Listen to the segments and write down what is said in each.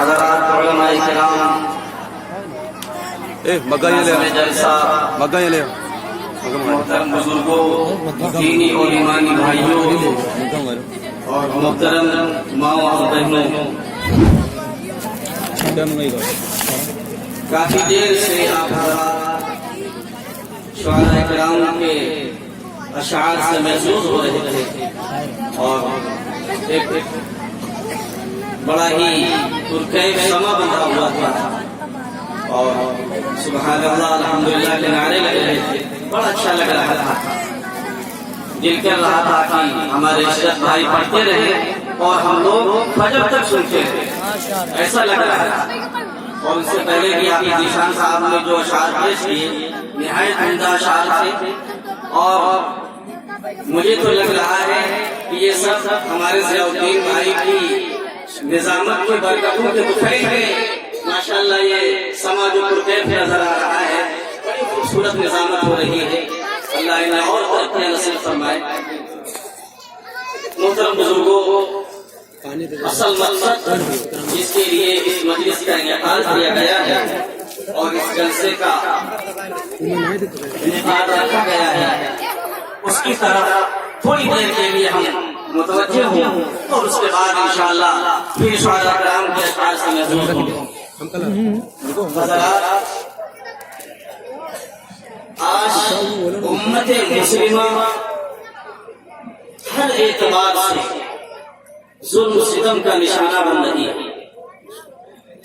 حضرات علماء کرام، محترم بزرگوں، دینی اور ایمانی بھائیوں اور محترم ماں اور بہنوں، کافی دیر سے آپ شعراء کرام کے اشعار سے محظوظ ہو رہے تھے اور ایک بڑا ہی پرکیف سما بندھا ہوا تھا اور سبحان اللہ الحمدللہ کے نعرے لگ رہے تھے. بڑا اچھا لگ رہا تھا. دل کر رہا تھا کہ ہمارے اشرف بھائی پڑھتے رہے اور ہم لوگ فجر تک سنتے رہے. ایسا لگ رہا تھا. اور اس سے پہلے بھی آپ ذیشان صاحب نے جو اشعار پیش کیے نہایت عمدہ اشعار تھے اور مجھے تو لگ رہا ہے کہ یہ سب ہمارے ضیاء الدین بھائی کی نظامت کی برکتوں کے دفعے ہیں. ماشاءاللہ یہ سما جو پرکیف نظر آ رہا ہے، بڑی خوبصورت نظامت ہو رہی ہے. اللہ انہیں اور ترقیاں نصیب فرمائے. محترم بزرگوں، اصل مقصد جس کے لیے اس مجلس کا انعقاد کیا گیا ہے اور اس جلسے کا انعقاد رکھا گیا ہے، اس کی طرف تھوڑی دیر کے لیے ہم متوجہ ہوں اور اس کے بعد انشاءاللہ پھر شعراء کرام کے اشعار سے محظوظ ہوں. حضرات، آج امت مسلمہ ہر اعتبار سے ظلم و ستم کا نشانہ بن رہی ہے،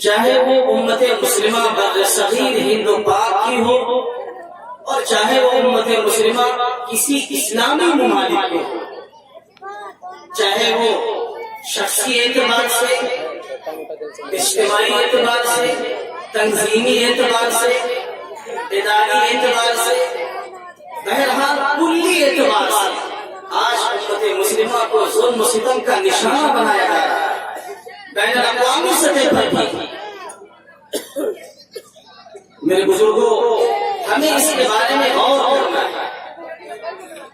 چاہے وہ امت مسلمہ بر صغیر ہند و پاک کی ہو اور چاہے وہ امت مسلمہ کسی اسلامی ممالک کی ہو، چاہے وہ شخصی اعتبار سے، اجتماعی اعتبار سے، تنظیمی اعتبار سے، اداری اعتبار سے، بہرحال کلی اعتبار سے آج امت مسلمہ کو ظلم و ستم کا نشانہ بنایا جا رہا ہے. بین الاقوامی سطح پر بھی میرے بزرگوں ہمیں اس کے بارے میں غور کرنا ہے.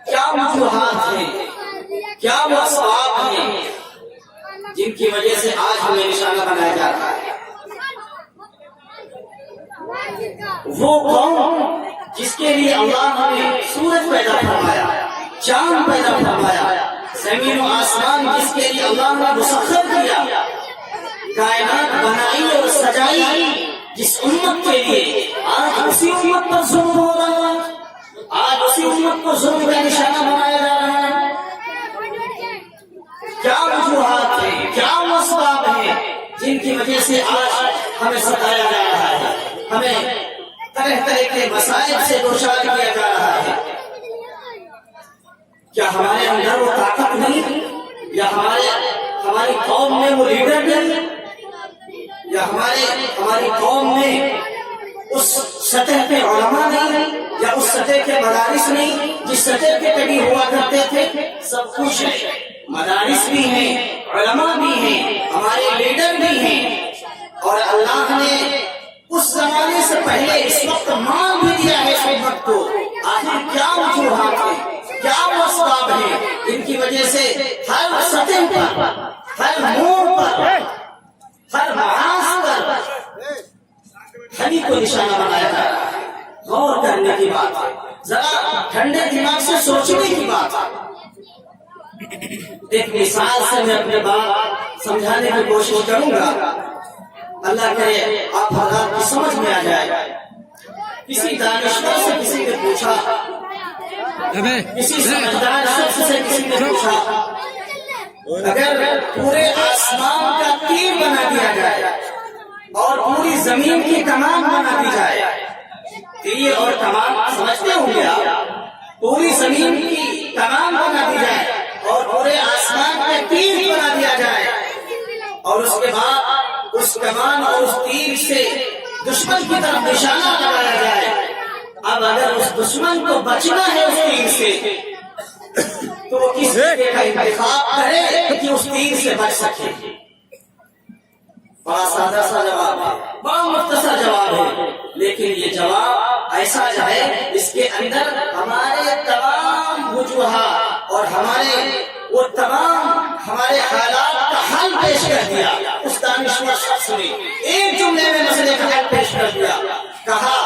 کیا وجوہات ہیں، کیا وہ اسباب ہیں جن کی وجہ سے آج ہمیں نشانہ بنایا جا رہا ہے؟ وہ قوم جس کے لیے اللہ نے سورج پیدا فرمایا، چاند پیدا فرمایا، زمین و آسمان جس کے لیے اللہ نے مسخر کیا، کائنات بنائی اور سجائی، جس امت کے لیے آج اسی امت پر ظلم ہو رہا ہے، آج اسی امت کو ظلم کا نشانہ بنایا جا رہا ہے. کیا وجوہات ہیں، کیا اسباب ہیں جن کی وجہ سے آج ہمیں ستایا جا رہا ہے، ہمیں طرح طرح کے مسائل سے دوچار کیا جا رہا ہے؟ کیا ہمارے اندر وہ طاقت نہیں، یا ہماری قوم میں وہ لیڈر نہیں، یا ہماری قوم میں اس سطح پہ علماء نہیں، یا اس سطح کے مدارس نہیں جس سطح کے کبھی ہوا کرتے تھے؟ سب کچھ ہے. مدارس بھی ہیں، علماء بھی ہیں، ہمارے لیڈر بھی ہیں، اور اللہ نے اس زمانے سے پہلے اس وقت مان بھی دیا ہے اس امت کو. آخر کیا وجوہات ہیں، کیا وہ اسباب ہیں جن کی وجہ سے ہر سطح پر، ہر موڑ پر، ہر محاذ پر ہمیں کو نشانہ بنایا جا رہا ہے؟ غور کرنے کی بات ہے، ذرا ٹھنڈے دماغ سے سوچنے کی بات ہے. ایک مثال سے میں اپنے بات سمجھانے کی کوشش کروں گا، اللہ کرے آپ حضرات کی سمجھ میں آ جائے. کسی دانشور سے کسی نے پوچھا، کسی سمجھدار شخص سے کسی نے پوچھا، اگر پورے آسمان کا تیر بنا دیا جائے اور پوری زمین کی کمان بنا دی جائے، تیر اور کمان سمجھتے ہوں گے آپ، پوری زمین کی کمان بنا دی جائے اور پورے آسمان کا تیر بنا دیا جائے اور اس کے بعد اس کمان اور اس تیر سے دشمن کی طرف نشانہ لگایا جائے، اب اگر اس دشمن کو بچنا ہے اس تیر سے تو وہ کس طریقے کا انتخاب کرے کہ اس تیر سے بچ سکے؟ بڑا سادہ سا جواب ہے، بڑا مختصر جواب ہے، لیکن یہ جواب ایسا ہے اس کے اندر ہمارے تمام وجوہات اور ہمارے حالات کا حل پیش کر دیا اس دانشور شخص سنی، ایک جملے میں مسئلے کا حل پیش کر دیا. کہا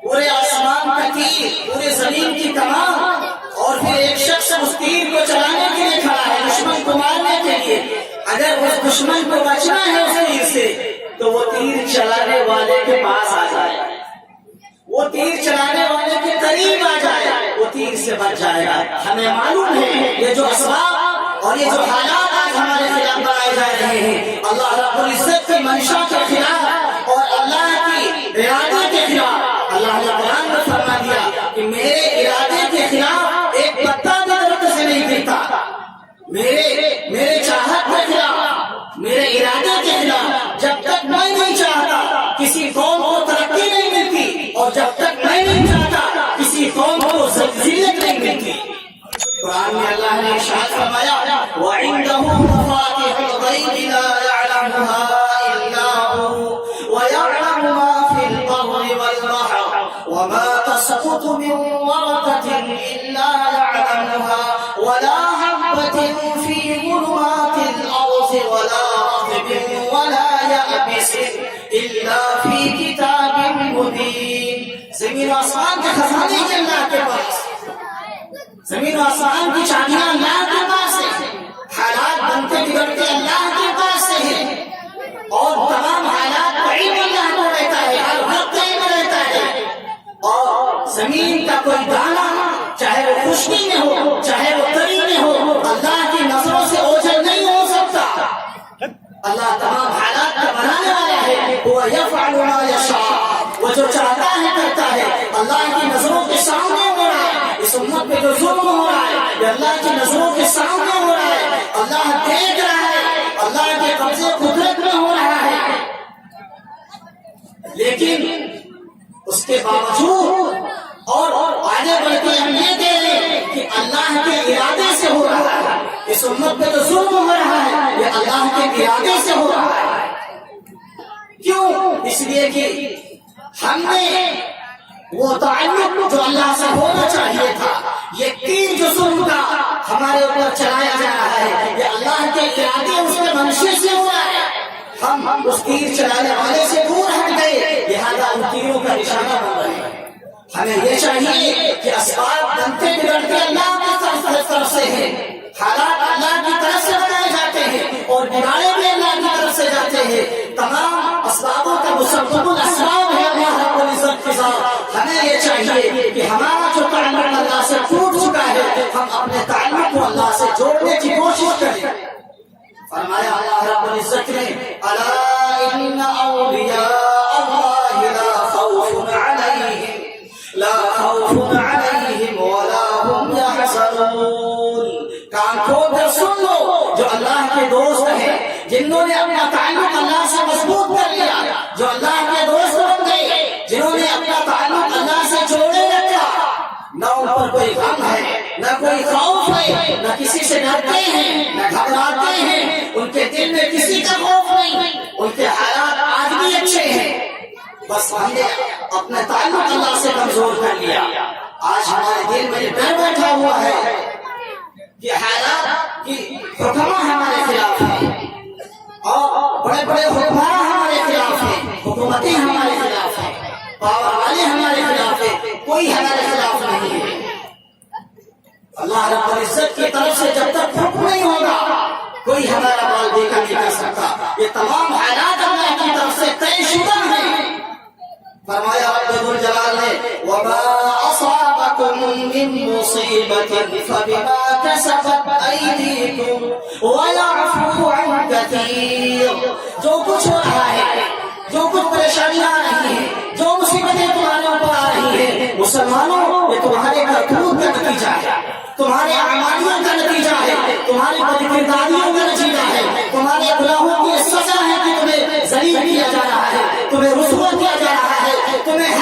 پورے آسمان کا تیر، پورے زمین کی کمان، اور پھر ایک شخص اس تیر کو چلانے کے لیے کھڑا ہے، دشمن کو مارنے کے لیے. اگر اس دشمن کو بچنا ہے اس تیر سے تو وہ تیر چلانے والے کے پاس آ جائے، وہ تیر چلانے والے کے قریب آ جائے، وہ تیر سے بچ جائے گا. ہمیں معلوم ہے یہ جو اسباب اور یہ جو حالات آج ہمارے خلاف بنائے جا رہے ہیں، اللہ رب العزت کی منشا کے خلاف اور اللہ کی ارادے کے خلاف. اللہ نے قرآن میں فرما دیا کہ میرے ارادے کے خلاف ایک پتا بھی درخت سے نہیں گرتا. میرے چاہت کے خلاف، میرے ارادے کے خلاف جب تک میں نہیں چاہتا کسی قوم کو ترقی نہیں ملتی، اور جب تک میں نہیں چاہتا کسی قوم کو ذلت نہیں ملتی. قرآن میں اللہ نے ارشاد فرمایا وَعِندَهُ مَفَاتِحُ الْغَيْبِ لَا يَعْلَمُهَا إِلَّا هُوَ وَيَعْلَمُ مَا فِي الْبَرِّ وَالْبَحْرِ وَمَا تَسْقُطُ مِنْ وَرَقَةٍ إِلَّا يَعْلَمُهَا وَلَا حَبَّةٍ فِي ظُلُمَاتِ الْأَرْضِ وَلَا رَطْبٍ وَلَا يَابِسٍ إِلَّا فِي كِتَابٍ مُبِينٍ. زمین و آسمان کے خزانے کے اللہ کے پاس، زمین و آسمان کی چابیاں اللہ کے پاس ہے، حالات بنتے بگڑتے اللہ کے پاس سے ہیں، اور تمام حالات کا علم اللہ کو رہتا ہے، ہر وقت علم رہتا ہے. اور زمین کا کوئی دانہ چاہے وہ خشکی میں ہو چاہے وہ تری میں ہو، اللہ کی نظروں سے اوجھل نہیں ہو سکتا. اللہ تمام حالات کا بنانے والا ہے. وہ یفعل ما یشاء، وہ جو چاہتا ہے کرتا ہے. اللہ کی نظروں کے سامنے ہو رہا ہے، اس امت پہ جو ظلم ہو رہا ہے یہ اللہ کی نظروں کے سامنے ہو رہا ہے. اللہ دیکھ رہا ہے، اللہ کے قبضے قدرت میں ہو رہا ہے. لیکن اس کے باوجود اور آگے بڑھ کے ہم یہ کہہ لیں کہ اللہ کے ارادے سے ہو رہا ہے. اس امت پہ جو ظلم ہو رہا ہے یہ اللہ کے ارادے سے ہو رہا ہے. کیوں؟ اس لیے کہ ہم نے وہ تعلق جو اللہ سے ہونا چاہیے تھا، یہ تیر جو ظلم کا ہمارے اوپر چلایا جا رہا ہے یہ اللہ کے ارادے اس کے منشے سے ہو رہا ہے. ہم اس تیر چلانے والے سے دور ہٹ گئے، لہذا ان تیروں کا نشانہ بن رہے ہیں. ہمیں یہ چاہیے کہ اسباب بنتے بگڑتے اللہ کی طرف سے ہیں، حالات اللہ کی طرف سے بنائے جاتے ہیں اور بگاڑے بھی اللہ کی طرف سے جاتے ہیں. تمام اسبابوں کا مسبب الاسباب ہے اللہ رب العزت کے ساتھ. ہمیں یہ چاہیے کہ ہمارا جو تعلق اللہ سے ٹوٹ چکا ہے ہم اپنے تعلق کو اللہ سے جوڑنے کی کوشش کریں. فرمایا اللہ رب العزت نے الا ان اولیاء اللہ لا خوف علیہم ولا هم يحزنون. کان کھول کر سن لو، جو اللہ کے دوست ہیں، جنہوں نے اپنا تعلق اللہ سے مضبوط کر لیا، جو اللہ کے دوست بن گئے، جنہوں نے اپنا تعلق اللہ سے جوڑے رکھا، نہ ان پر کوئی غم ہے، نہ کوئی خوف ہے، نہ کسی سے ڈرتے ہیں، نہ گھبراتے ہیں، ان کے دل میں کسی کا خوف نہیں، ان کے حالات آج بھی اچھے ہیں. بس ہم نے اپنا تعلق اللہ سے کمزور کر لیا. آج ہمارے دل میں ڈر بیٹھا ہوا ہے کہ حالات کی حکماں ہمارے خلاف ہیں اور بڑے بڑے حکمراں ہمارے خلاف ہیں، حکومتیں ہمارے خلاف ہیں، پاور والے ہمارے خلاف ہیں، کوئی ہمارے خلاف نہیں ہے. اللہ رب العزت کی طرف سے جب تک حکم نہیں ہوگا کوئی ہمارا بال دیکھا نہیں کر سکتا. یہ تمام حالات اللہ کی طرف سے طے شدہ ہیں. فرمایا رب ذوالجلال نے وما اصابكم من مصیبت فبما كسبت ایدیکم ويعفو عن كثیر. جو کچھ ہو رہا ہے، جو کچھ پریشانیاں آ رہی ہیں، جو مصیبتیں تمہارے اوپر آ رہی ہیں، مسلمانوں یہ تمہارے کرتوت کا نتیجہ ہے، تمہارے اعمالیوں کا نتیجہ ہے، تمہاری بدکرداریوں کا نتیجہ ہے، تمہارے گناہوں کی سزا ہے کہ تمہیں ذلیل کیا جا رہا ہے، تمہیں رسوا کیا جا رہا ہے، تمہیں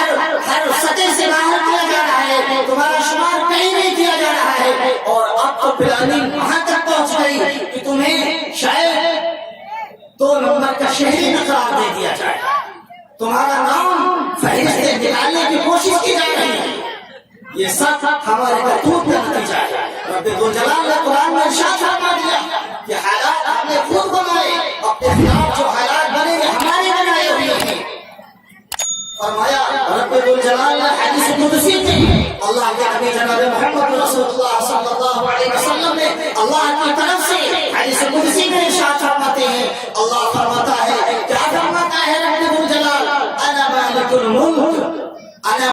ہر سطح سے باہر کیا جا رہا ہے، تمہارا شمار کہیں نہیں کیا جا رہا ہے. اور اب تو پلاننگ وہاں تک پہنچ گئی کہ تمہیں شاید 2 نمبر کا شہری قرار دے دیا جائے، تمہارا نام فہرست سے نکالنے کی کوشش کی جا رہی ہے. یہ سب ہمارے کرتوت کا نتیجہ ہے. رب ذوالجلال نے قرآن میں ارشاد فرما دیا کہ حالات آپ نے خود بنائے، اپنے خلاف جو فرمایا رب ذوالجلال نے حدیث قدسی میں اللہ کے نبی جناب محمد رسول اللہ صلی اللہ علیہ وسلم نے اللہ کی طرف سے حدیث قدسی میں ارشاد فرماتے ہیں، اللہ فرماتا ہے، کیا فرماتا ہے رب ذوالجلال؟ انا مالک الملک، انا